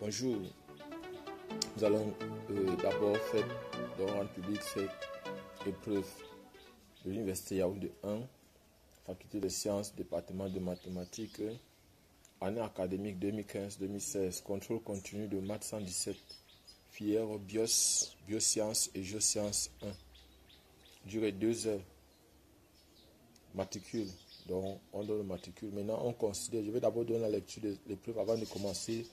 Bonjour, nous allons d'abord faire rendre public cette épreuve de l'Université Yaoundé 1, Faculté des sciences, département de mathématiques, année académique 2015-2016, contrôle continu de maths 117, filière biosciences et géosciences 1, durée 2 heures, matricule, donc on donne le matricule. Maintenant on considère, je vais d'abord donner la lecture de l'épreuve avant de commencer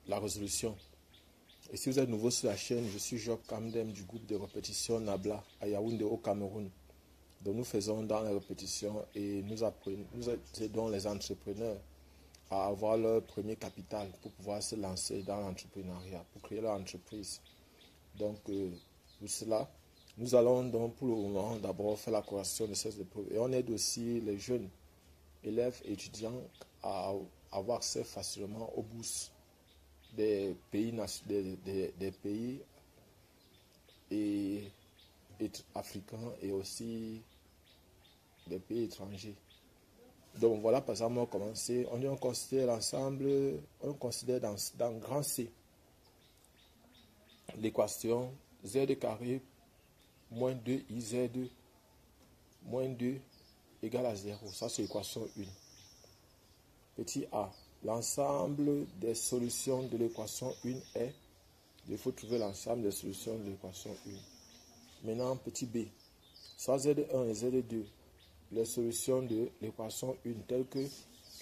la résolution. Et si vous êtes nouveau sur la chaîne, je suis Job Kamdem du groupe de répétition Nabla à Yaoundé au Cameroun. Donc nous faisons dans les répétitions et nous aidons les entrepreneurs à avoir leur premier capital pour pouvoir se lancer dans l'entrepreneuriat, pour créer leur entreprise. Donc pour cela, nous allons donc pour le moment d'abord faire la correction de ces épreuves. Et on aide aussi les jeunes élèves et étudiants à avoir accès facilement aux bourses des pays, des pays et africains et aussi des pays étrangers. Donc voilà, par exemple, on va commencer. On considère l'ensemble, on considère dans grand C l'équation z carré moins 2iz moins 2 égale à 0. Ça, c'est l'équation 1. Petit a, l'ensemble des solutions de l'équation 1 est, il faut trouver l'ensemble des solutions de l'équation 1. Maintenant, petit b, soit z1 et z2, les solutions de l'équation 1 telles que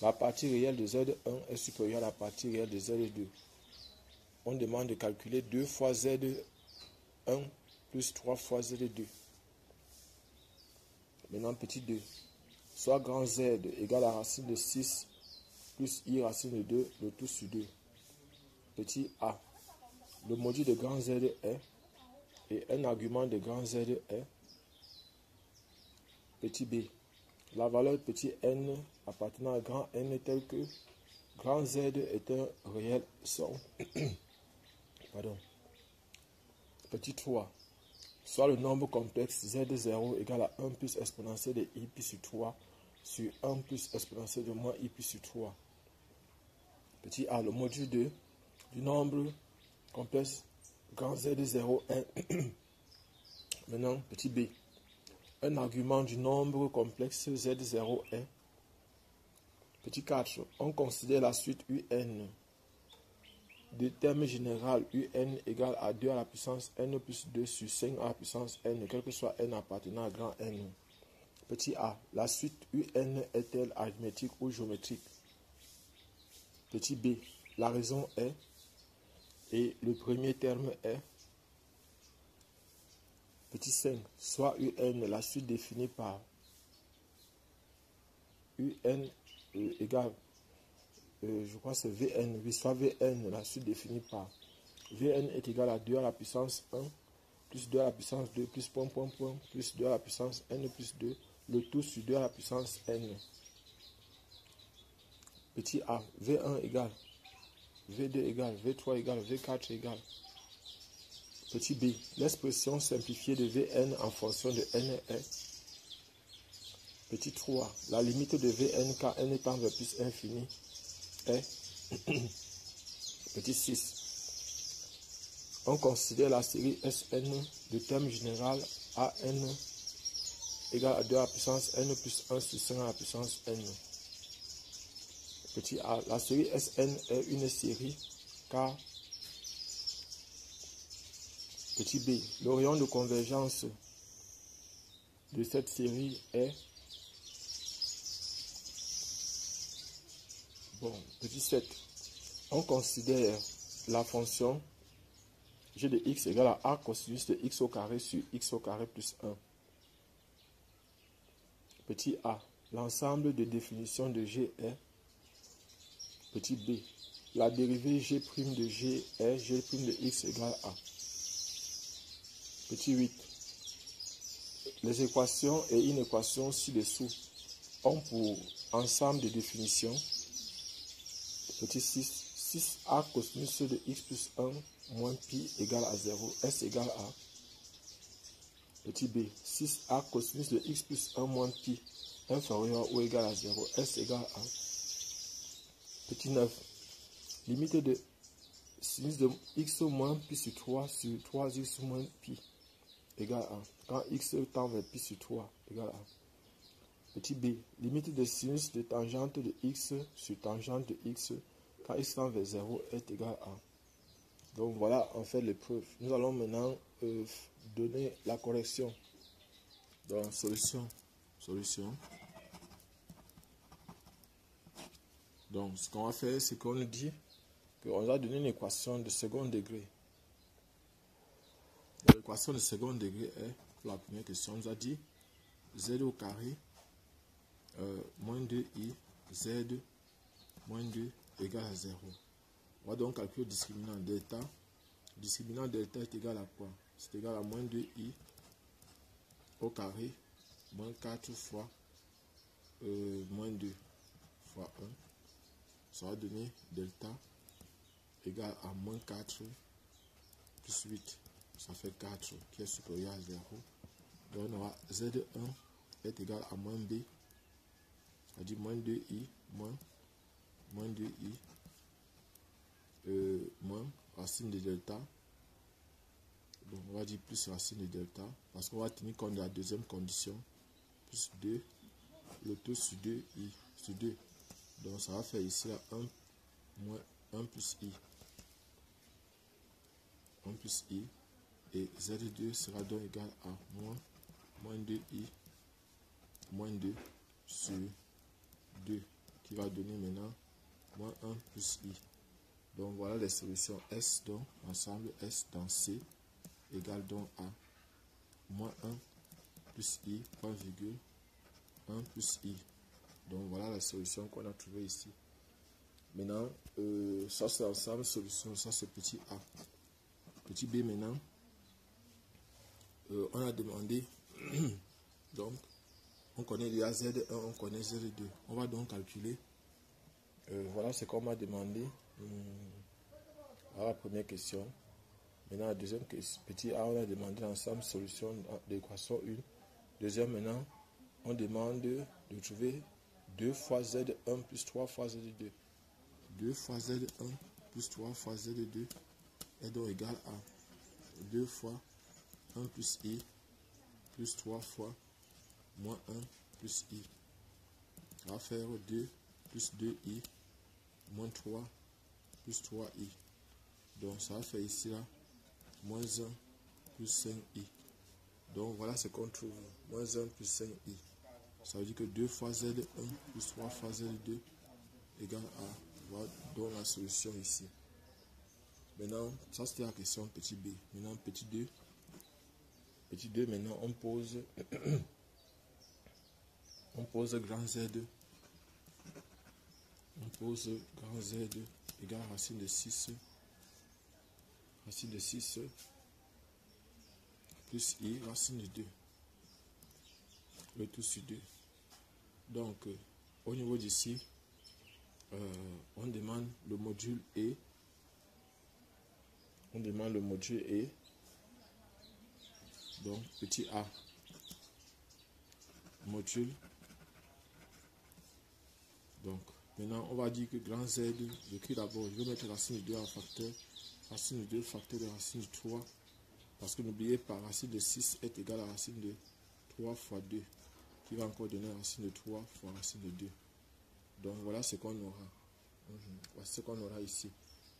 la partie réelle de z1 est supérieure à la partie réelle de z2. On demande de calculer 2 fois z1 plus 3 fois z2. Maintenant, petit 2, soit grand z égale à racine de 6 plus i racine de 2, le tout sur 2. Petit a, le module de grand Z est, et un argument de grand Z est. Petit b, la valeur petit n appartenant à grand N est telle que grand Z est un réel son. Pardon. Petit 3, soit le nombre complexe Z0 égale à 1 plus exponentielle de i pi sur 3 sur 1 plus exponentielle de moins i pi sur 3. Petit a, le module du nombre complexe grand Z0 est. Maintenant, petit b, un argument du nombre complexe Z0 est. Petit 4, on considère la suite UN de terme général UN égale à 2 à la puissance n plus 2 sur 5 à la puissance n, quel que soit n appartenant à grand N. Petit a, la suite UN est-elle arithmétique ou géométrique? Petit b, la raison est, et le premier terme est. Petit 5, soit UN, la suite définie par UN égale, je crois que c'est VN, oui, soit VN, la suite définie par VN est égal à 2 à la puissance 1, plus 2 à la puissance 2, plus point, point, point, plus 2 à la puissance N plus 2, le tout sur 2 à la puissance N. Petit a, V1 égale, V2 égale, V3 égale, V4 égale. Petit b, l'expression simplifiée de Vn en fonction de n est. Petit 3, la limite de Vn quand n tend vers plus infini est. Petit 6, on considère la série Sn de terme général An égale à 2 à la puissance n plus 1 sur 5 à la puissance n. Petit a, la série Sn est une série car. Petit b, le rayon de convergence de cette série est. Bon, petit 7, on considère la fonction g de x égale à a cosinus de x au carré sur x au carré plus 1. Petit a, l'ensemble de définitions de g est. Petit b, la dérivée g' de g est g' de x égale à. Petit 8, les équations et une équation ci-dessous ont pour ensemble de définitions. Petit 6, 6a cosinus de x plus 1 moins pi égale à 0, s égale à. Petit b, 6a cosinus de x plus 1 moins pi inférieur ou égal à 0, s égale à. Petit 9. Limite de sinus de x moins pi sur 3 sur 3x moins pi égale à. Quand x tend vers pi sur 3 égale à. Petit b. Limite de sinus de tangente de x sur tangente de x quand x tend vers 0 est égal à. Donc voilà en fait l'épreuve. Nous allons maintenant donner la correction. Donc solution. Donc ce qu'on va faire, c'est qu'on nous dit qu'on a donné une équation de second degré. L'équation de second degré est, pour la première question, on nous a dit z au carré moins 2i z moins 2 égale à 0. On va donc calculer le discriminant delta. Le discriminant delta est égal à quoi? C'est égal à moins 2i au carré moins 4 fois moins 2 fois 1. Ça va donner delta égale à moins 4 plus 8. Ça fait 4 qui est supérieur à 0. Donc on aura Z1 est égal à moins B. C'est-à-dire moins 2i moins 2i moins racine de delta. Donc on va dire plus racine de delta. Parce qu'on va tenir compte de la deuxième condition. Plus 2. Le tout sur 2i sur 2. Donc ça va faire ici là 1 moins 1 plus i. 1 plus i. Et Z2 sera donc égal à moins 2i moins 2 sur 2 qui va donner maintenant moins 1 plus i. Donc voilà les solutions S, donc ensemble S dans C égale donc à moins 1 plus i point virgule 1 plus i. Donc voilà la solution qu'on a trouvée ici. Maintenant, ça c'est ensemble solution, ça c'est petit a. Petit b maintenant. On a demandé, donc, on connaît déjà Z1, on connaît Z2. On va donc calculer. Voilà ce qu'on m'a demandé à la première question. Maintenant, la deuxième question, petit a, on a demandé ensemble solution de l'équation 1. Deuxième, maintenant, on demande de trouver 2 fois Z1 plus 3 fois Z2. 2 fois Z1 plus 3 fois Z2 est donc égal à 2 fois 1 plus i plus 3 fois moins 1 plus i. On va faire 2 plus 2i moins 3 plus 3i. Donc ça va faire ici là moins 1 plus 5i. Donc voilà ce qu'on trouve. Moins 1 plus 5i. Ça veut dire que 2 fois z1 plus 3 fois z2 égale à. Voilà donc la solution ici. Maintenant, ça c'était la question petit b. Maintenant petit 2. Petit 2, maintenant on pose grand Z. On pose grand Z égale racine de 6. Racine de 6 plus i racine de 2. Le tout sur 2. Donc, au niveau d'ici, on demande le module E. On demande le module E. Donc, petit a. Module. Donc, maintenant, on va dire que grand Z, j'écris d'abord, je vais mettre racine de 2 en facteur. Racine de 2 facteur de racine de 3. Parce que n'oubliez pas, racine de 6 est égal à racine de 3 fois 2. Qui va encore donner racine de 3 fois racine de 2. Donc, voilà ce qu'on aura. Voici ce qu'on aura ici.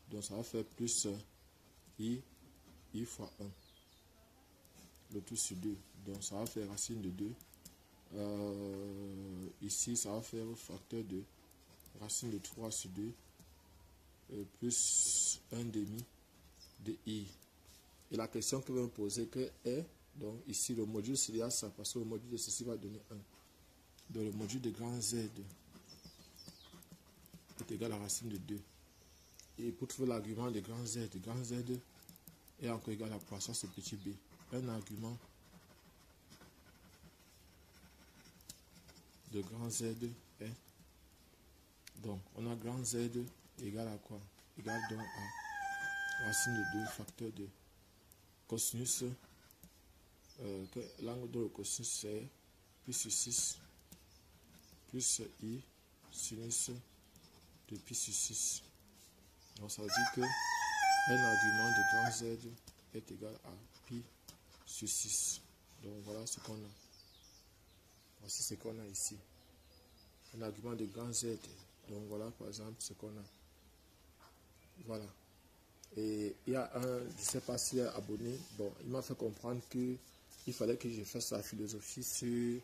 Donc, ça va faire plus i fois 1. Le tout sur 2. Donc, ça va faire racine de 2. Ici, ça va faire facteur de racine de 3 sur 2 plus 1 demi de i. Et la question que je vais me poser que est, donc ici le module c'est ça, parce que le module de ceci va donner 1. Donc le module de grand Z est égal à racine de 2. Et pour trouver l'argument de grand Z est encore égal à quoi? Ça c'est petit b. Un argument de grand Z est, donc on a grand Z égal à quoi? Égal donc à racine de 2 facteur de cosinus, l'angle de le cosinus c'est plus 6 plus i sinus de pi sur 6. Donc ça veut dire que un argument de grand Z est égal à pi sur 6. Donc voilà ce qu'on a. Voici ce qu'on a ici. Un argument de grand Z. Donc voilà par exemple ce qu'on a. Voilà. Et il y a un, je ne sais pas s'il est abonné, bon, il m'a fait comprendre que il fallait que je fasse la philosophie sur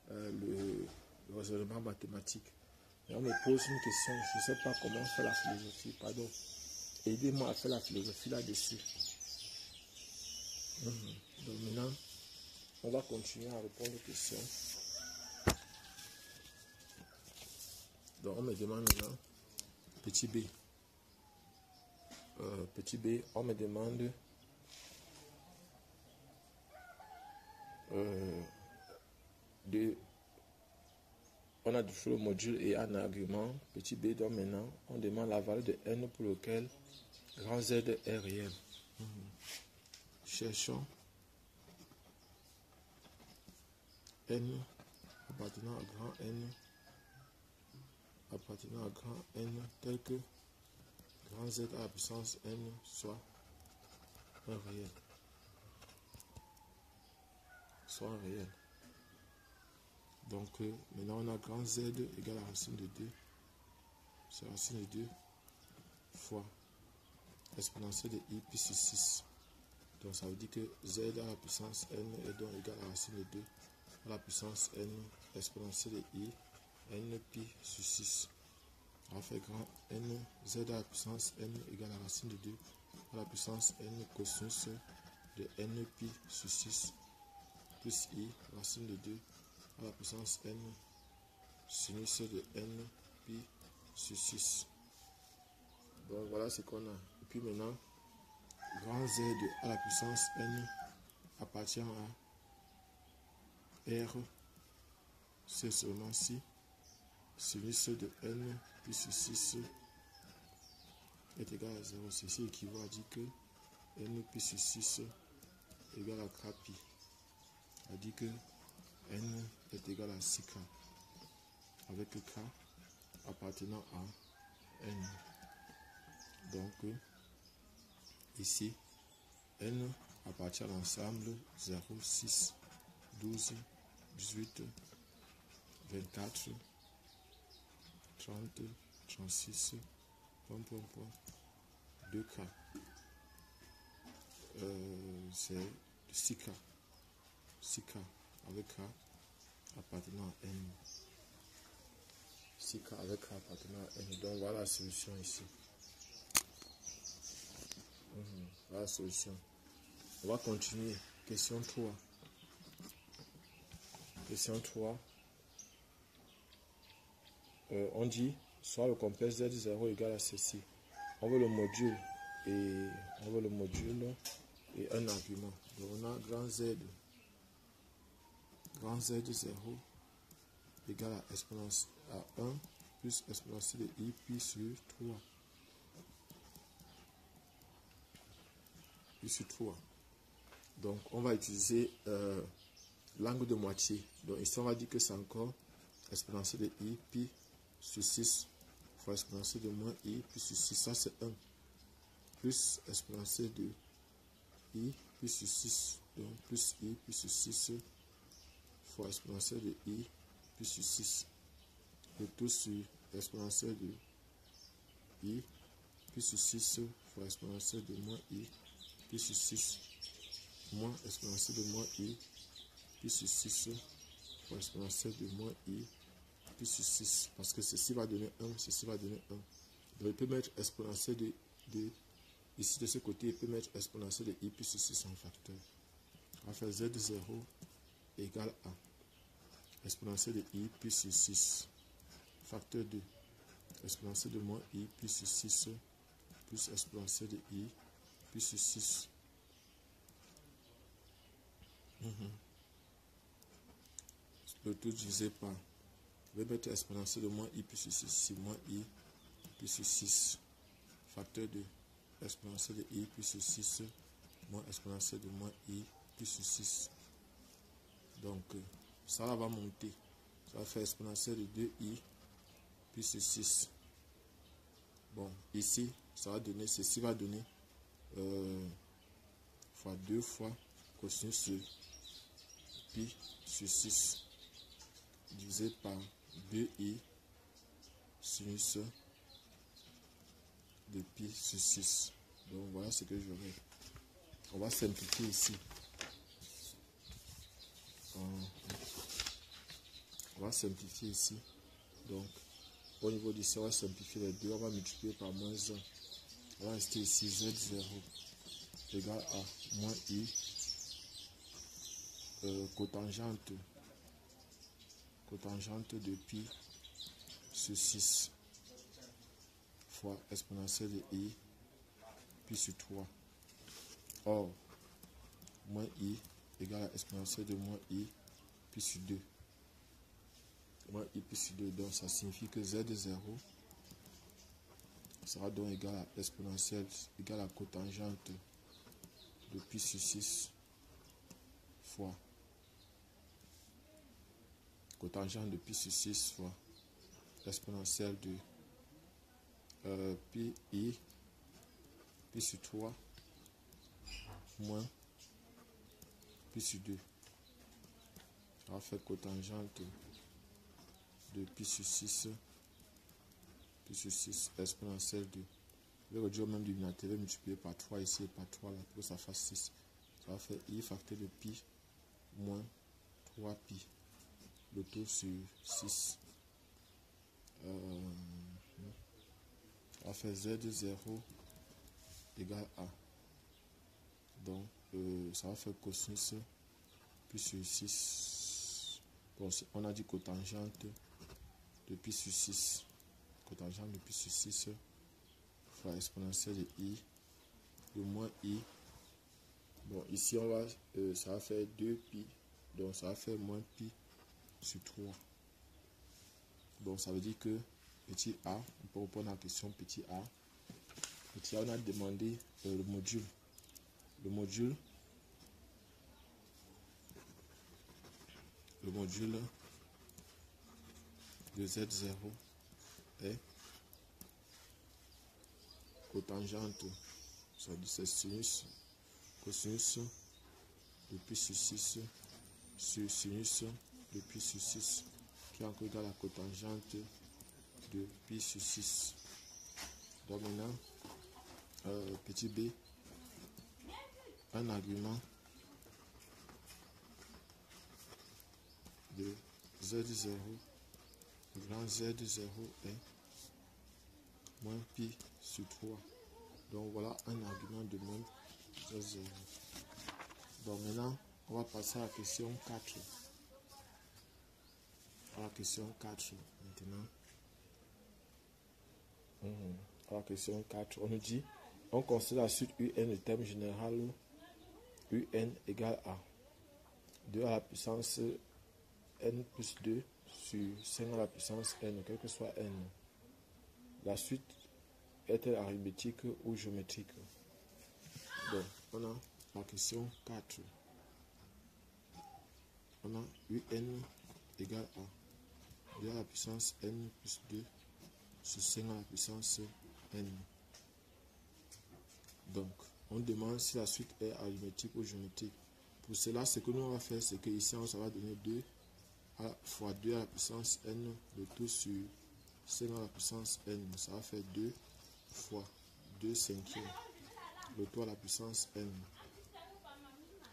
le raisonnement mathématique. Et on me pose une question, je ne sais pas comment faire la philosophie, pardon. Aidez-moi à faire la philosophie là-dessus. Donc maintenant, on va continuer à répondre aux questions. Donc on me demande maintenant, petit b. Petit b, on me demande on a toujours le module et un argument, petit b, donc maintenant on demande la valeur de n pour lequel grand Z est réel. Cherchons n appartenant à grand N tel que grand Z à la puissance n soit un réel. Donc maintenant on a grand Z égale à racine de 2. C'est racine de 2 fois exponentielle de i pi sur 6. Donc ça veut dire que Z à la puissance n est donc égal à racine de 2 à la puissance n exponentielle de i n pi sur 6. On va faire grand N, Z à la puissance n égale à racine de 2 à la puissance n cosinus de n pi sur 6 plus i racine de 2 à la puissance n sinus de n pi sur 6. Donc voilà ce qu'on a. Et puis maintenant, grand Z à la puissance n appartient à R, c'est seulement si sinus de n pi sur 6 est égal à 0. Ceci équivaut à dire que n pi sur 6 égale à k pi. C'est-à-dire que n est égal à 6k avec k appartenant à n. Donc ici n appartient à l'ensemble 0, 6, 12, 18, 24, 30, 36, 2k. C'est 6k. 6k avec k appartenant à n. 6k avec k appartenant à n. Donc voilà la solution ici. Voilà la solution. On va continuer. Question 3. Question 3. On dit soit le complexe Z0 égale à ceci. On veut le module et un argument. Donc on a grand Z 0 égale à exponentielle à 1 plus exponentielle de i pi sur 3. Pi sur 3. Donc on va utiliser l'angle de moitié. Donc ici on va dire que c'est encore exponentielle de i pi sur 6 fois exponentielle de moins i pi sur 6. Ça c'est 1 plus exponentielle de i pi sur 6. Donc plus i pi sur 6 fois exponentielle de i pi sur 6. Le tout sur exponentielle de i pi sur 6 fois exponentielle de moins i pi sur 6 moins exponentielle de moins i pi sur 6 fois exponentielle de moins i pi sur 6. Parce que ceci va donner 1, ceci va donner 1. Donc il peut mettre exponentielle de ici de ce côté, il peut mettre exponentielle de i pi sur 6 en facteur. On va faire Z0 égale à exponentielle de i pi sur 6 facteur 2 exponentielle de moins i pi sur 6 plus exponentielle de i pi sur 6. Le tout divisé par, je vais mettre exponentielle de moins i pi sur 6 ici, moins i pi sur 6 facteur 2 exponentielle de i pi sur 6 moins exponentielle de moins i pi sur 6. Donc ça va monter, ça va faire exponentielle de 2i pi sur 6 Bon, ici, ça va donner, ceci va donner fois 2 fois cosinus pi sur 6 divisé par 2i sinus de pi sur 6. Donc voilà ce que j'aurai. On va simplifier ici. On va simplifier ici. Donc au niveau d'ici, on va simplifier les deux. On va multiplier par moins 1. On va rester ici z0 égale à moins i cotangente de pi sur 6 fois exponentielle de i pi sur 3. Or, moins i égale à exponentielle de moins i pi sur 2. Moins i pi sur 2. Donc, ça signifie que z0 sera donc égal à exponentielle égale à cotangente de pi sur 6 fois cotangente de pi sur 6 fois exponentielle de pi sur 3 moins pi sur 2. Ça va faire cotangente de pi sur 6 exponentielle de. Le réduire au même dénominateur, multiplier par 3 ici et par 3 là pour que ça fasse 6. Ça va faire i facteur de pi moins 3 pi. Le tout sur 6. Ça va faire z0 égale à. Donc ça va faire cosinus pi sur 6. Bon, on a dit cotangente de pi sur 6. Cotangente de pi sur 6 fois exponentielle de i de moins i. Bon, ici on va ça va faire 2 pi. Donc ça va faire moins pi sur 3. Donc ça veut dire que petit a, on peut répondre à la question petit a. Petit a, on a demandé le module. Le module de Z0 est cotangente, ça dit c'est sinus, cosinus de pi sur 6 sur sinus de pi sur 6 qui est encore égal à cotangente de pi sur 6. Donc maintenant, petit b, un argument de Z0, le grand Z0 est moins pi sur 3. Donc voilà un argument de moins Z0. Donc maintenant, on va passer à la question 4. À la question 4 maintenant. À la question 4, on nous dit, on considère la suite UN le terme général UN égale à 2 à la puissance n plus 2 sur 5 à la puissance n, quel que soit n. La suite est-elle arithmétique ou géométrique? Donc, on a la question 4. On a UN égale à 2 à la puissance n plus 2 sur 5 à la puissance n. Donc, on demande si la suite est arithmétique ou géométrique. Pour cela, ce que nous on va faire, c'est que ici, ça va donner 2 fois 2 à la puissance n, le tout sur 5 à la puissance n. Ça va faire 2 fois 2 cinquièmes, le tout à la puissance n.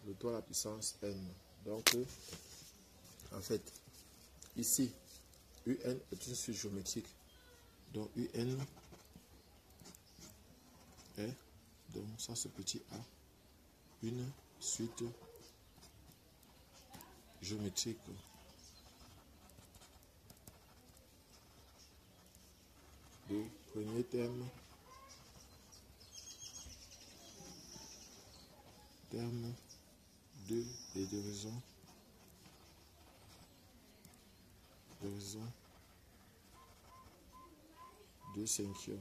Le tout à la puissance n. Donc, en fait, ici, un est une suite géométrique. Donc, un est, donc ça c'est petit a, une suite géométrique. Le premier terme de et de raison 2 cinquièmes.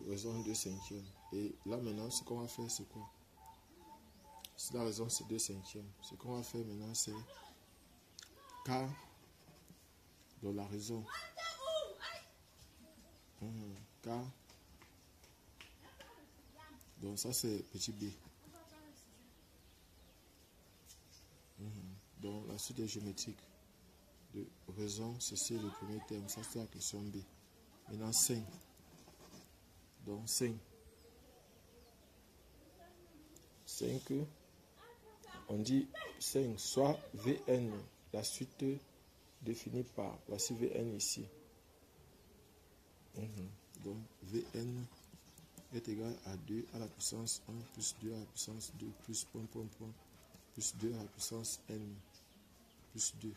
Raison 2 cinquièmes. Et là maintenant, ce qu'on va faire, c'est quoi? Si la raison c'est 2 cinquièmes, ce qu'on va faire maintenant, c'est k Donc la raison. K. Donc ça c'est petit b. Donc la suite est géométrique. De raison, c'est le premier terme. Ça c'est la question B. Maintenant 5. Donc 5. 5. On dit 5 soit Vn. La suite définie par, voici Vn ici. Donc Vn est égal à 2 à la puissance 1 plus 2 à la puissance 2 plus point plus 2 à la puissance n plus 2.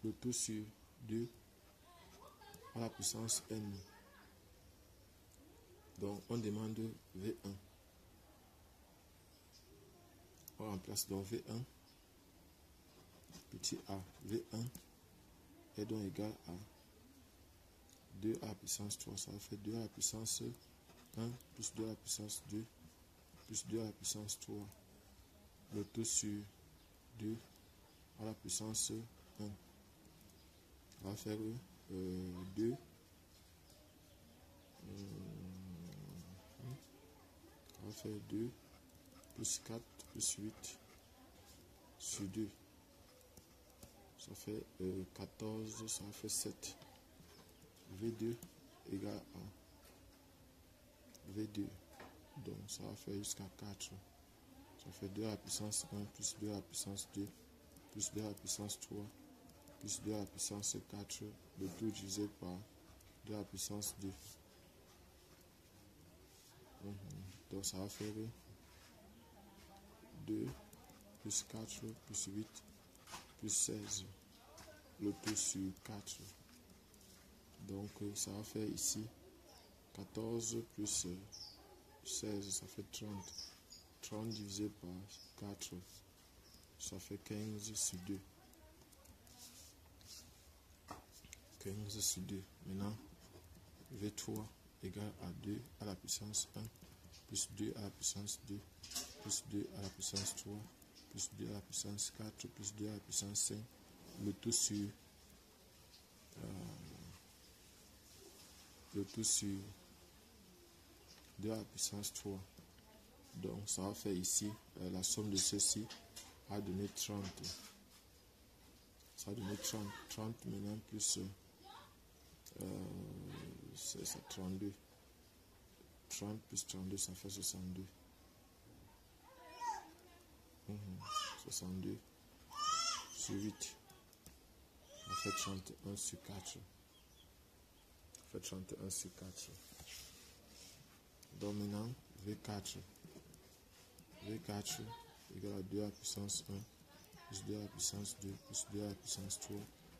Le tout sur 2 à la puissance n. Donc on demande V1. On remplace donc V1 petit a. V1 est donc égal à 2 à la puissance 3. Ça fait 2 à la puissance 1 plus 2 à la puissance 2 plus 2 à la puissance 3. Le tout sur 2 à la puissance 1. On va faire 2. On va faire 2 plus 4 plus 8 sur 2. Ça fait 14, ça fait 7. V2 égale à V2. Donc ça va faire jusqu'à 4. Ça fait 2 à la puissance 1 plus 2 à la puissance 2 plus 2 à la puissance 3 plus 2 à la puissance 4. Le tout divisé par 2 à la puissance 2. Donc ça va faire 2 plus 4 plus 8 plus 16. Le tout sur 4. Donc ça va faire ici 14 plus 16, ça fait 30. 30 divisé par 4, ça fait 15 sur 2. 15 sur 2. Maintenant, V3 égale à 2 à la puissance 1 plus 2 à la puissance 2 plus 2 à la puissance 3 plus 2 à la puissance 4 plus 2 à la puissance 5. Le tout sur 2 à la puissance 3. Donc ça va faire ici la somme de ceci a donné 30. Ça a donné 30. 30 maintenant plus c'est 32. 30 plus 32 ça fait 62. 62 sur 8. Ça fait 31 sur 4. Ça fait 31 sur 4. Donc maintenant V4. V4 égale à 2 à la puissance 1 plus 2 à la puissance 2 plus 2 à la puissance 3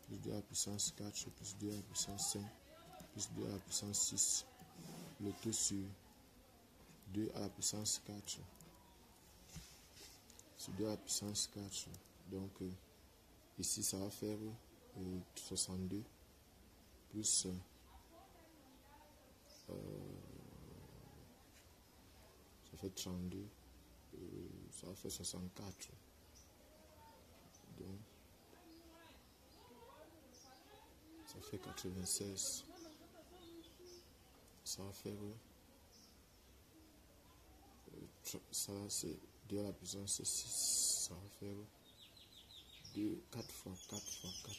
plus 2 à la puissance 4 plus 2 à la puissance 5 plus 2 à la puissance 6. Le tout sur 2 à la puissance 4. Sur 2 à la puissance 4. Donc ici ça va faire 62 plus ça fait 32. Ça va faire 64. Donc ça fait 96. Ça va faire ça c'est 2 à la puissance 6. Ça va faire 2, 4 fois 4 fois 4.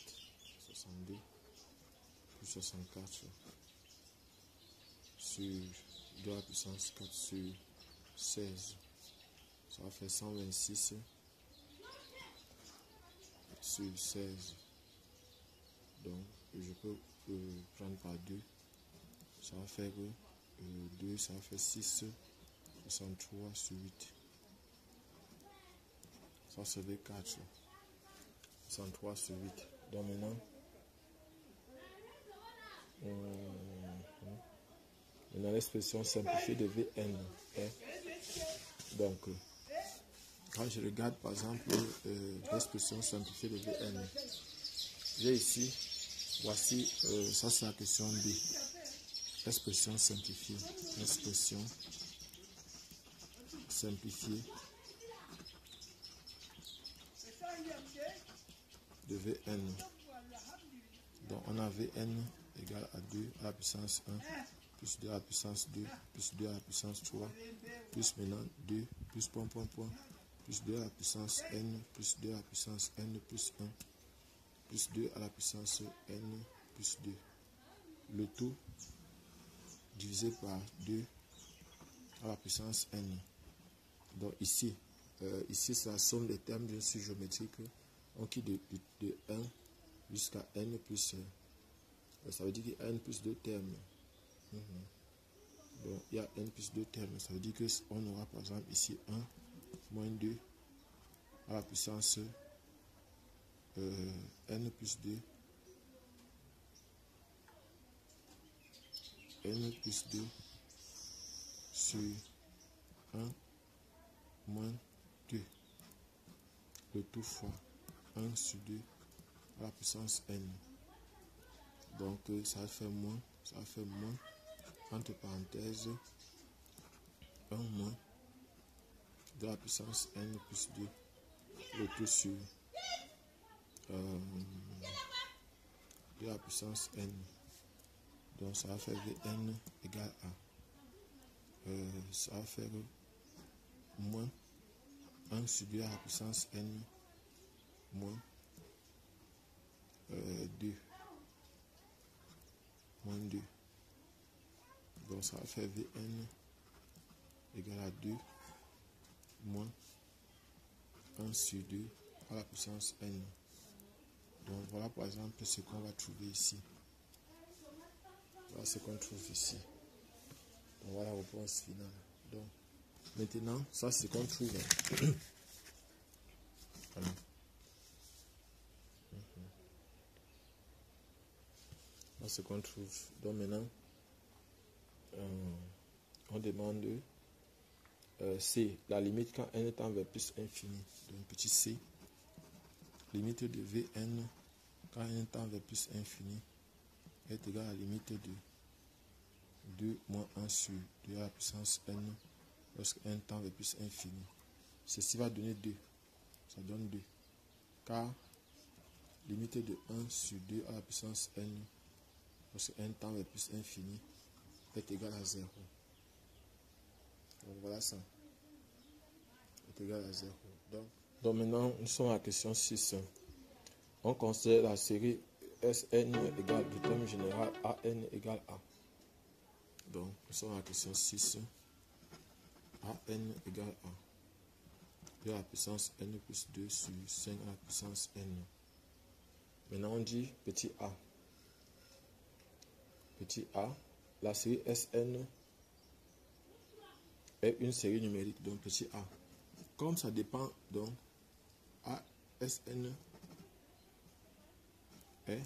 62 plus 64 sur 2 à la puissance 4 sur 16. Ça va faire 126 sur 16. Donc je peux prendre par 2. Ça va faire 2, ça va faire 6, 63 sur 8. Ça c'est V4. 63 sur 8. Donc maintenant, l'expression simplifiée de Vn est donc quand je regarde par exemple l'expression simplifiée de Vn, j'ai ici, voici, ça c'est la question B. Expression simplifiée. Expression simplifiée de Vn. Donc on a Vn égale à 2 à la puissance 1, plus 2 à la puissance 2, plus 2 à la puissance 3, plus maintenant 2, plus point, plus 2 à la puissance n, plus 2 à la puissance n plus 1, plus 2 à la puissance n plus 2. Le tout divisé par 2 à la puissance n. Donc ici, c'est la somme des termes bien sûr géométriques. On quitte de 1 jusqu'à n plus 1. Ça veut dire qu'il y a n plus 2 termes. Donc il y a n plus 2 termes. Ça veut dire qu'on aura par exemple ici 1 moins 2 à la puissance n plus 2. N plus 2 sur 1 moins 2. Le tout fois 1 sur 2 à la puissance n. Donc ça fait moins, entre parenthèses, 1 moins de la puissance n plus 2. Le tout sur de la puissance n. Donc ça va faire Vn égale à, ça va faire moins 1 sur 2 à la puissance n moins 2. Moins 2. Donc ça va faire Vn égale à 2 moins 1 sur 2 à la puissance n. Donc voilà par exemple ce qu'on va trouver ici. Voilà ce qu'on trouve ici. Donc voilà la réponse finale. Donc maintenant, ça c'est ce qu'on trouve. Voilà. Voilà ce qu'on trouve. Donc maintenant, on demande C, la limite quand n tend vers plus infini. Donc petit c, limite de Vn quand n tend vers plus infini est égal à la limite de 2 moins 1 sur 2 à la puissance n lorsque n tend vers plus infini. Ceci va donner 2. Ça donne 2. Car limite de 1 sur 2 à la puissance n lorsque n tend vers plus infini est égal à 0. Donc voilà ça. Est égal à 0. Donc maintenant, nous sommes à la question 6. On considère la série Sn égale du terme général An égale A. Donc, nous sommes à la question 6. An égale A. De la puissance n plus 2 sur 5 à la puissance n. Maintenant, on dit petit a. Petit a, la série Sn est une série numérique, donc petit a. Comme ça dépend, donc, Sn est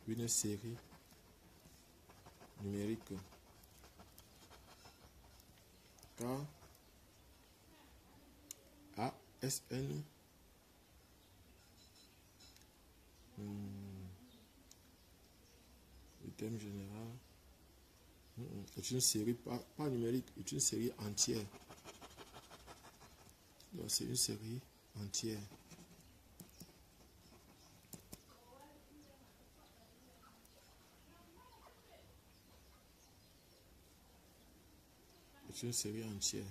une série numérique. Car Sn le thème général est une série pas numérique, est une série entière. Donc c'est une série entière. C'est une série entière.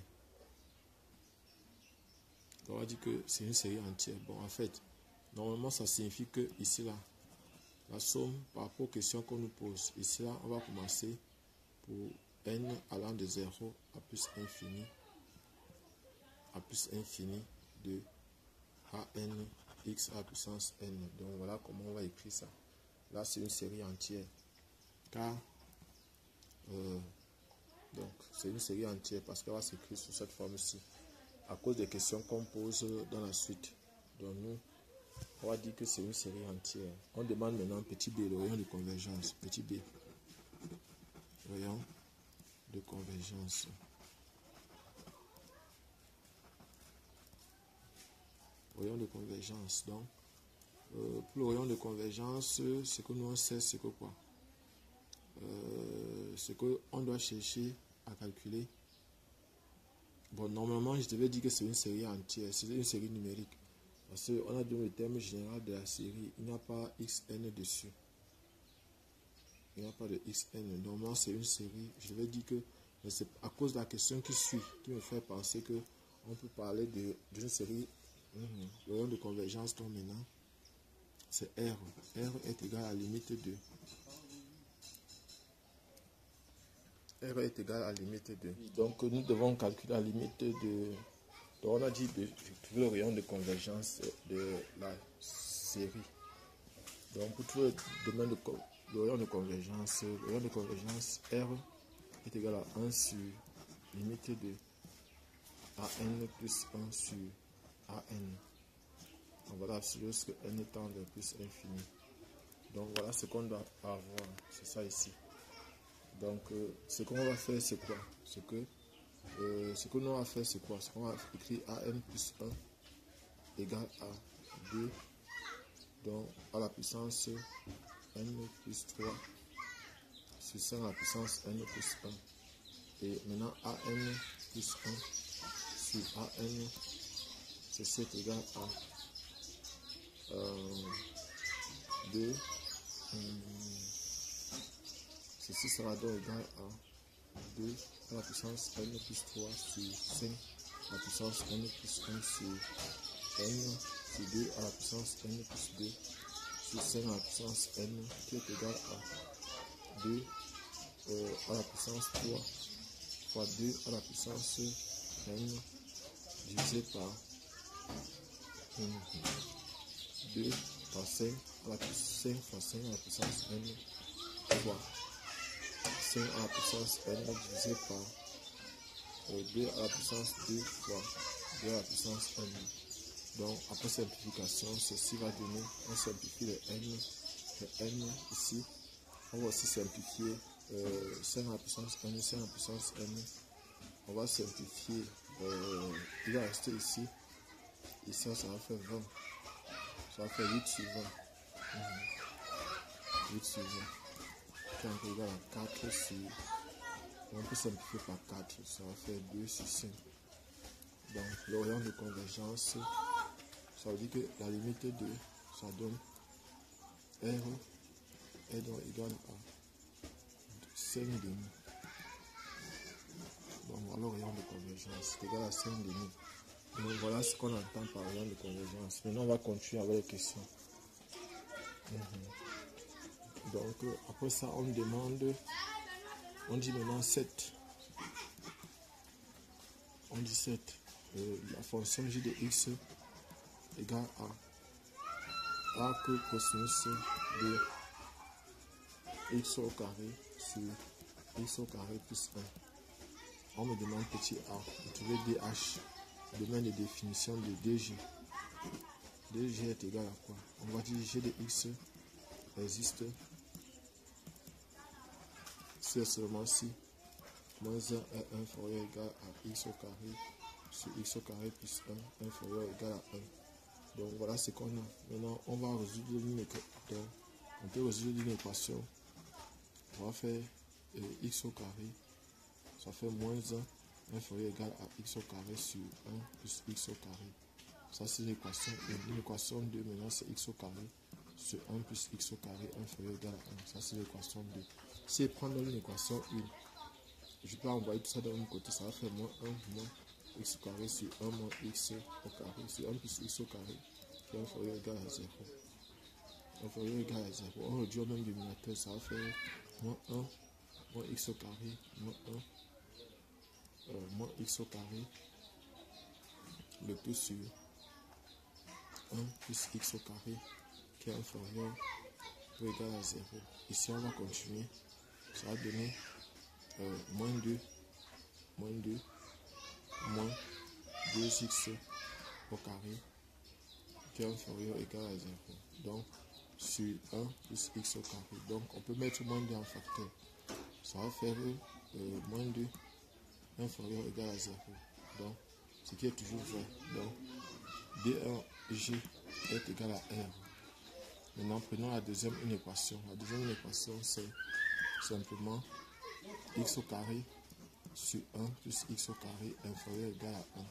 On va dire que c'est une série entière. Bon, en fait, normalement, ça signifie que ici, là, la somme par rapport aux questions qu'on nous pose. Ici, là, on va commencer pour n allant de 0 à plus infini de an x à la puissance n. Donc, voilà comment on va écrire ça. Là, c'est une série entière. Car, donc, c'est une série entière parce qu'elle va s'écrire sous cette forme-ci. À cause des questions qu'on pose dans la suite. Donc nous, on va dire que c'est une série entière. On demande maintenant petit b, le rayon de convergence. Petit b, rayon de convergence. Rayon de convergence. Donc, pour le rayon de convergence, ce que nous on sait, c'est que quoi? Ce qu'on doit chercher à calculer. Bon, normalement, je devais dire que c'est une série entière, c'est une série numérique. Parce qu'on a donné le terme général de la série. Il n'y a pas xn dessus. Il n'y a pas de xn. Normalement, c'est une série. Je vais dire que c'est à cause de la question qui suit qui me fait penser que on peut parler d'une série. Le rayon de convergence, donc maintenant, c'est R. R est égal à la limite de. R est égal à la limite de. Donc, nous devons calculer la limite de. Donc, on a dit de trouver le rayon de convergence de la série. Donc, pour trouver le domaine de le rayon de convergence, R est égal à 1 sur limite de AN plus 1 sur AN. Donc, voilà, lorsque n tend vers plus infini. Donc, voilà ce qu'on doit avoir. C'est ça ici. Donc, ce qu'on va faire, c'est quoi? Ce que nous va faire, c'est quoi? Ce qu'on va écrire AN plus 1 égale à 2. Donc, à la puissance n plus 3 sur 5 à la puissance n plus 1. Et maintenant, AN plus 1 sur AN, c'est 7 égale à 2. Ceci sera donc égal à 2 à la puissance n plus 3 sur 5 à la puissance n plus 1 sur n sur 2 à la puissance n plus 2 sur 5 à la puissance n qui est égal à 2 à la puissance 3 fois 2 à la puissance n divisé par 2 par 5 à la puissance 5 fois 5 à la puissance n fois 5 à la puissance n divisé par 2 à la puissance 2 fois 2 à la puissance n. Donc après simplification, ceci va donner, on simplifie le n ici. On va aussi simplifier 5 à la puissance n, 5 à la puissance n. On va simplifier, il va rester ici. Et ça va faire 20. Ça va faire 8 sur 20. 8 sur 20. Qui est égal à 4 sur. On peut simplifier par 4. Ça va faire 2 sur 5. Donc, le rayon de convergence, ça veut dire que la limite de. Ça donne R est donc égal à 5 demi. Donc, voilà le rayon de convergence. C'est égal à 5 demi. Donc, voilà ce qu'on entend par rayon de convergence. Maintenant, on va continuer avec les questions. Donc, après ça, on demande, on dit maintenant 7. On dit 7. La fonction j de x égale à arc cosinus de x au carré sur x au carré plus 1. On me demande petit a. Vous trouvez dh. Domaine de définition de dg. dg est égal à quoi? On va dire g de x existe si seulement si moins 1 est inférieur ou égal à x au carré sur x au carré plus 1 inférieur ou égal à 1. Donc voilà ce qu'on a. Maintenant on va résoudre une équation. On peut résoudre une équation. On va faire x au carré. Ça fait moins 1 inférieur ou égal à x au carré sur 1 plus x au carré. Ça c'est l'équation 1. L'équation 2 maintenant c'est x au carré sur 1 plus x au carré inférieur ou égal à 1. Ça c'est l'équation 2. Si je prends dans l'équation 1, je peux envoyer tout ça d'un côté, ça va faire moins 1 moins x au carré sur 1 moins x au carré sur 1 plus x au carré qui est inférieur ou égal à 0. Inférieur ou égal à 0. On réduit au même dénominateur, ça va faire moins 1 moins x au carré moins 1 moins x au carré le tout sur 1 plus x au carré qui est inférieur ou égal à 0. Ici on va continuer, ça va donner moins 2 moins 2x au carré qui est inférieur ou égal à 0. Donc sur 1 plus x au carré. Donc on peut mettre moins 2 en facteur. Ça va faire moins 2 inférieur ou égal à 0. Donc ce qui est toujours vrai. Donc d1g est égal à r. Maintenant prenons la deuxième équation. La deuxième équation c'est simplement x au carré sur 1 plus x au carré inférieur ou égal à 1.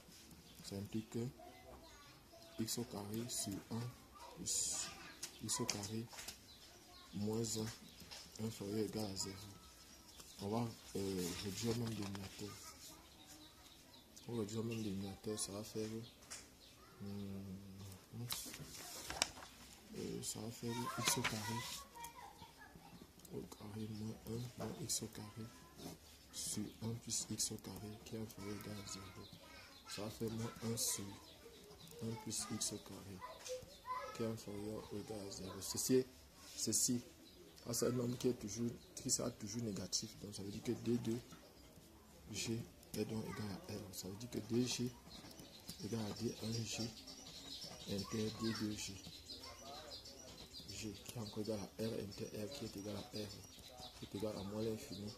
Ça implique que x au carré sur 1 plus x au carré moins 1 inférieur ou égal à 0. On va réduire le même dénominateur. On va réduire le même dénominateur, ça va faire x au carré moins 1 moins x au carré sur 1 plus x au carré qui est inférieur ou égal à 0. Ça va faire moins 1 sur 1 plus x au carré qui est inférieur ou égal à 0. Ceci c'est un nombre qui sera toujours négatif. Donc ça veut dire que D2G est donc égal à R. Ça veut dire que DG égale à D1G inter D2G. G qui est encore égal à R inter R qui est égal à R qui est égal à moins l'infini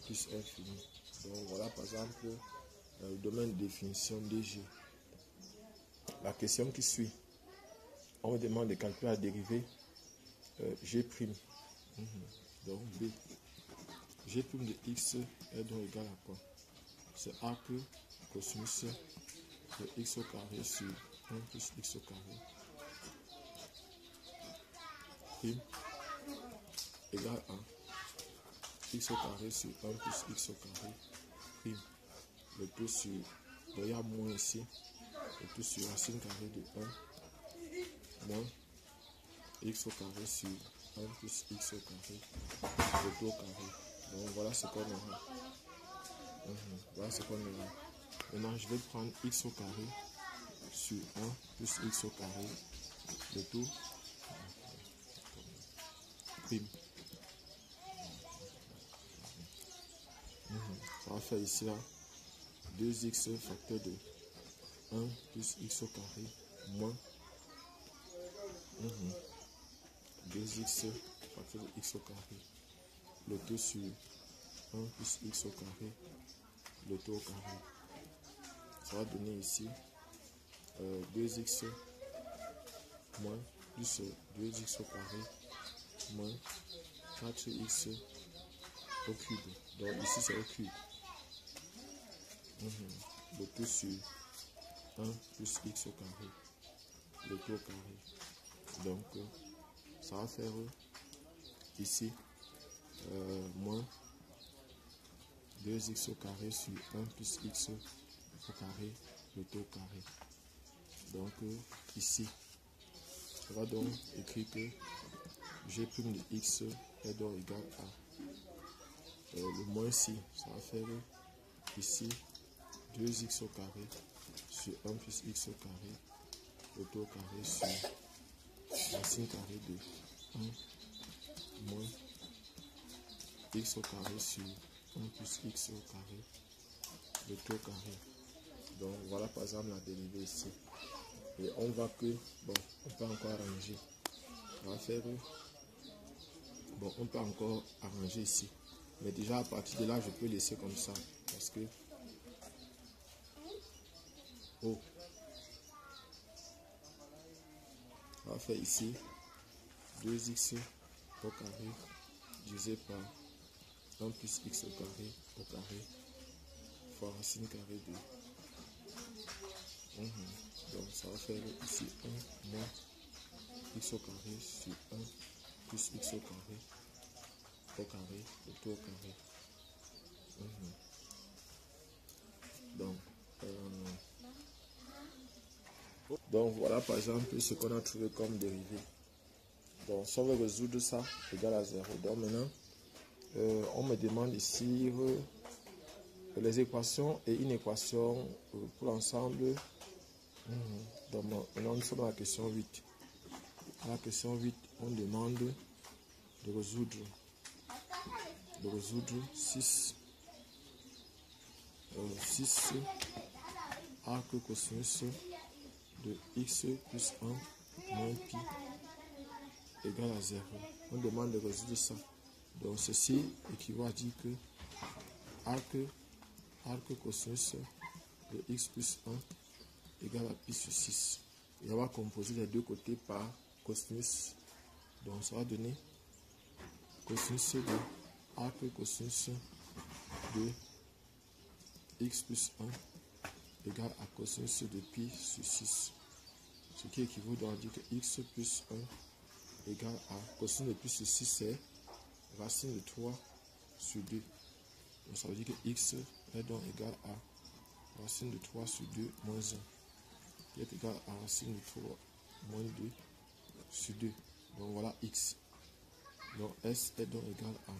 plus infini. Donc voilà par exemple le domaine de définition DG. La question qui suit, on me demande de calculer la dérivée G'. Donc B. G' de x est donc égal à quoi? C'est A que cosinus de x au carré sur 1 plus x au carré prime égale à x au carré sur 1 plus x au carré prime. Le tout sur, il y a moins ici, le tout sur racine carrée de 1 moins x au carré sur 1 plus x au carré, le tout au carré. Donc voilà ce qu'on aura. Voilà ce qu'on aura. Maintenant je vais prendre x au carré sur 1 plus x au carré, le tout prime. Ça va faire ici là 2x facteur de 1 plus x au carré moins 2x facteur de x au carré, le tout sur 1 plus x au carré, le tout au carré. Ça va donner ici 2x moins plus 2x au carré moins 4x au cube. Donc ici c'est au cube. Le tout sur 1 plus x au carré, le tout au carré. Donc ça va faire ici moins 2x au carré sur 1 plus x au carré, le tout au carré. Donc ici, on va donc écrire que g' de x est donc égal à le moins ici, ça va faire ici 2x au carré sur 1 plus x au carré, le tout au carré sur racine carrée de 1 moins x au carré sur 1 plus x au carré, le tout au carré. Donc voilà par exemple la dérivée ici. Et on voit que, bon, on peut encore arranger. On va faire, bon, on peut encore arranger ici. Mais déjà à partir de là, je peux laisser comme ça. Parce que, oh, on va faire ici 2x au carré divisé par 1 plus x au carré fois racine carrée de. Donc ça va faire ici 1 moins x au carré sur 1 plus x au carré, le tout au carré. Donc voilà par exemple ce qu'on a trouvé comme dérivée. Donc si on veut résoudre ça égal à 0. Donc maintenant on me demande ici les équations et une équation pour l'ensemble. Donc maintenant nous sommes à la question 8. À la question 8, on demande de résoudre 6 arc cosinus de x plus 1 moins pi égale à 0. On demande de résoudre ça. Donc ceci équivaut à dire que arc cosinus de x plus 1 égale à pi sur 6. Et on va composer les deux côtés par cosinus. Donc ça va donner cosinus de arc cosinus de x plus 1 égale à cosinus de pi sur 6. Ce qui équivaut donc à dire que x plus 1 égale à cosinus de pi sur 6, c'est racine de 3 sur 2. Donc ça veut dire que x est donc égal à racine de 3 sur 2 moins 1, qui est égal à racine de 3 moins 2 sur 2. Donc voilà x. Donc s est donc égal à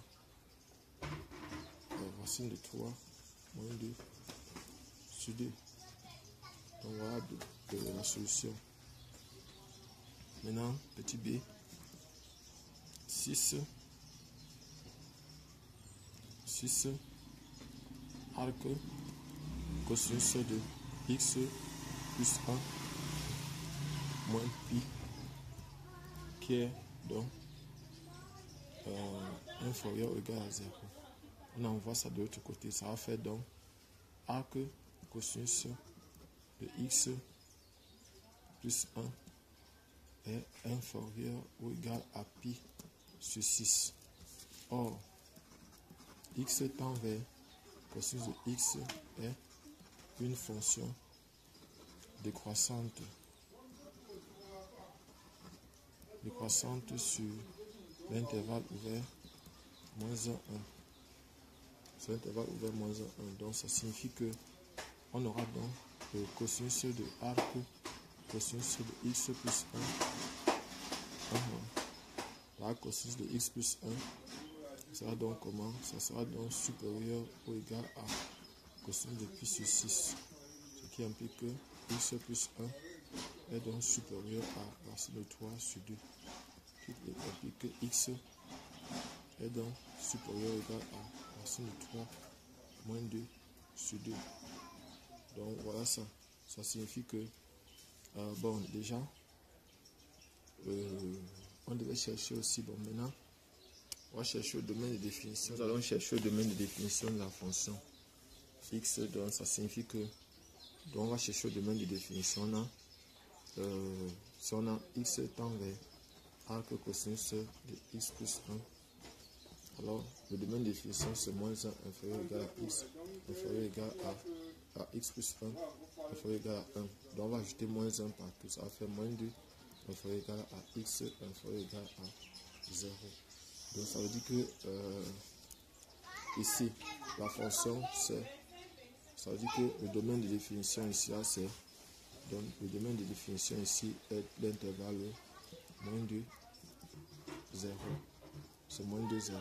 racine de 3 moins 2 sur 2. Donc voilà la solution. Maintenant, petit b, 6 arc cosinus de x plus 1 moins pi, qui est donc inférieur ou égal à 0. On envoie ça de l'autre côté. Ça va faire donc arc cosinus de x plus 1 est inférieur ou égal à pi sur 6. Or, x tend vers cosinus de x est une fonction décroissante sur l'intervalle ouvert moins 1, 1. Sur l'intervalle ouvert moins 1, 1. Donc ça signifie que on aura donc le cosinus de arc cosinus de x plus 1. La cosinus de x plus 1 sera donc comment? Ça sera donc supérieur ou égal à cosinus de pi sur 6. Ce qui implique que x plus 1 est donc supérieur à racine de 3 sur 2. Ce qui implique que x est donc supérieur ou égal à racine de 3 moins 2 sur 2. Donc voilà ça. Ça signifie que, bon, déjà, on devait chercher aussi, bon, maintenant, on va chercher le domaine de définition. Nous allons chercher le domaine de définition de la fonction x. Donc ça signifie que, donc on va chercher le domaine de définition là. Si on a x tend vers arc cosinus de x plus 1, alors le domaine de définition c'est moins 1 inférieur ou égal à x inférieur ou égal à x plus 1 inférieur ou égal à 1. Donc on va ajouter moins 1 partout, ça va faire moins 2 inférieur ou égal à x inférieur ou égal à 0. Donc ça veut dire que ici la fonction c'est, ça veut dire que le domaine de définition ici c'est, donc le domaine de définition ici est l'intervalle moins 2, 0. C'est moins 2, 0.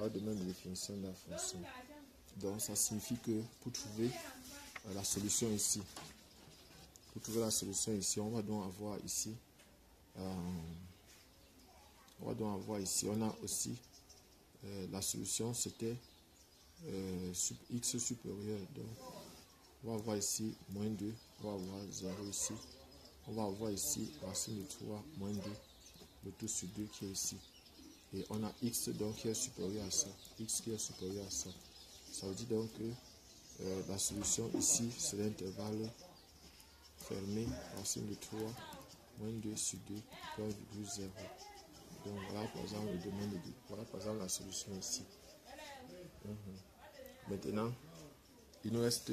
Le domaine de définition de la fonction. Donc ça signifie que pour trouver la solution ici, on va donc avoir ici, on a aussi la solution, c'était x supérieur. Donc on va avoir ici moins 2, on va avoir 0 ici, on va avoir ici racine de 3 moins 2, le tout sur 2 qui est ici. Et on a x donc qui est supérieur à ça, x qui est supérieur à ça. Ça veut dire donc que la solution ici c'est l'intervalle fermé, racine de 3 moins 2 sur 2, 1,0. Donc voilà par exemple le domaine de 2. Voilà par exemple la solution ici. Maintenant, il nous reste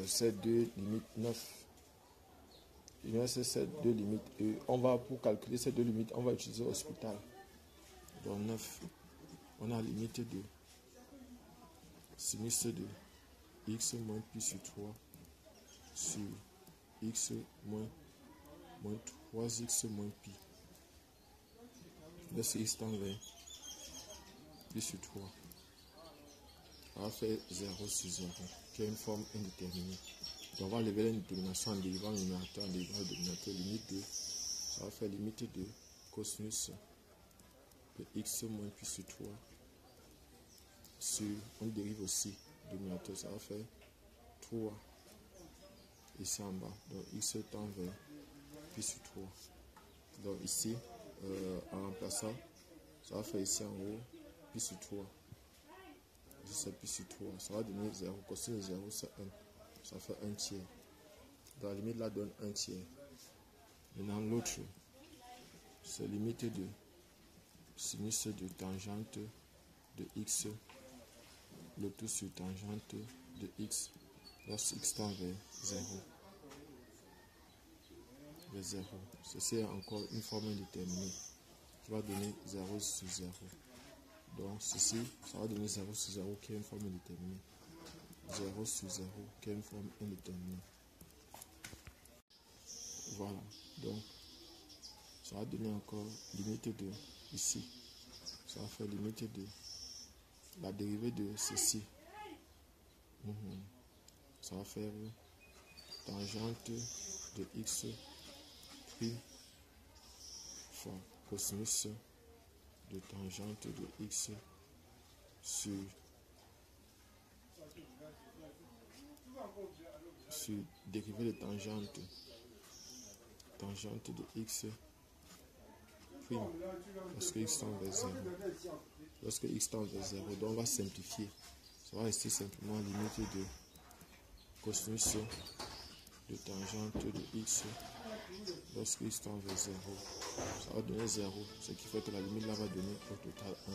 ces deux limites 9. Il nous reste ces deux limites. Et on va, pour calculer ces deux limites, on va utiliser Hospital. Donc 9, on a la limite de sinus de x moins pi sur 3 sur x moins 3x moins pi. Là, c'est x tend vers pi sur 3. On va faire 0 sur 0, qui est une forme indéterminée. Donc on va lever la détermination en dérivant le numérateur, en dérivant le dénominateur. Limite de, ça va faire limite de cosinus de x moins pi sur 3 sur, on dérive aussi le dénominateur, ça va faire 3 ici en bas. Donc x tend vers pi sur 3. Donc ici, en remplaçant, ça va faire ici en haut pi sur 3. Ici c'est pi sur 3. Ça va donner 0. Cosinus de 0 c'est 1. Ça fait 1 tiers. Donc la limite là donne 1 tiers. Maintenant l'autre, c'est limite de sinus de tangente de x, le tout sur tangente de x. lorsque x tend vers 0. Vers 0. Ceci est encore une forme indéterminée qui va donner 0 sur 0. Donc ceci, ça va donner 0 sur 0 qui est une forme indéterminée. 0 sur 0 qui est une forme indéterminée. Voilà. Donc ça va donner encore limite de ici. Ça va faire limite de la dérivée de ceci. Ça va faire tangente de x pris fois cosinus de tangente de x sur dérivée de tangente de x prime lorsque x tend vers 0. Lorsque x tend vers 0, donc on va simplifier. Ça va rester simplement limite de cosinus de tangente de x lorsque x tend vers 0. Ça va donner 0, ce qui fait que la limite là va donner au total 1.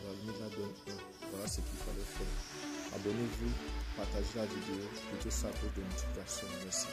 La limite là donne 1. Voilà ce qu'il fallait faire. Abonnez-vous, partagez la vidéo, mettez ça pour de multiplication. Merci.